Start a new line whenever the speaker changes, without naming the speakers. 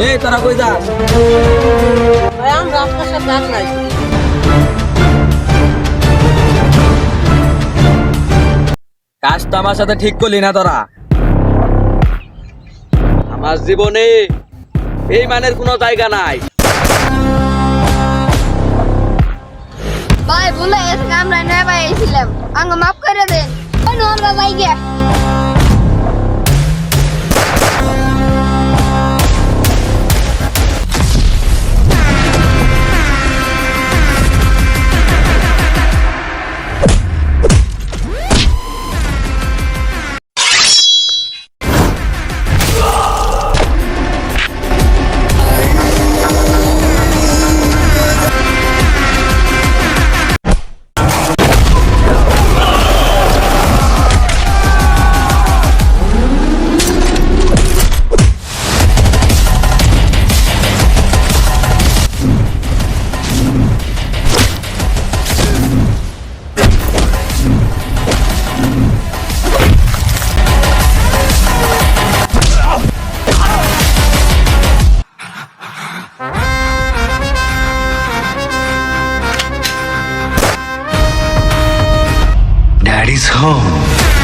এই তোরা কই যাস?
ভাই আমরা আপনার সাথে আর নাই।
কাজটা আমার সাথে ঠিক করলি না তোরা। আমার জীবনে এই মানের কোনো জায়গা নাই।
ভাই ভুলে গেছে আমরা নয় ভাই ছিলাম আঙ্গ মাফ করে দেন আমরা ভাই গে
Daddy's home.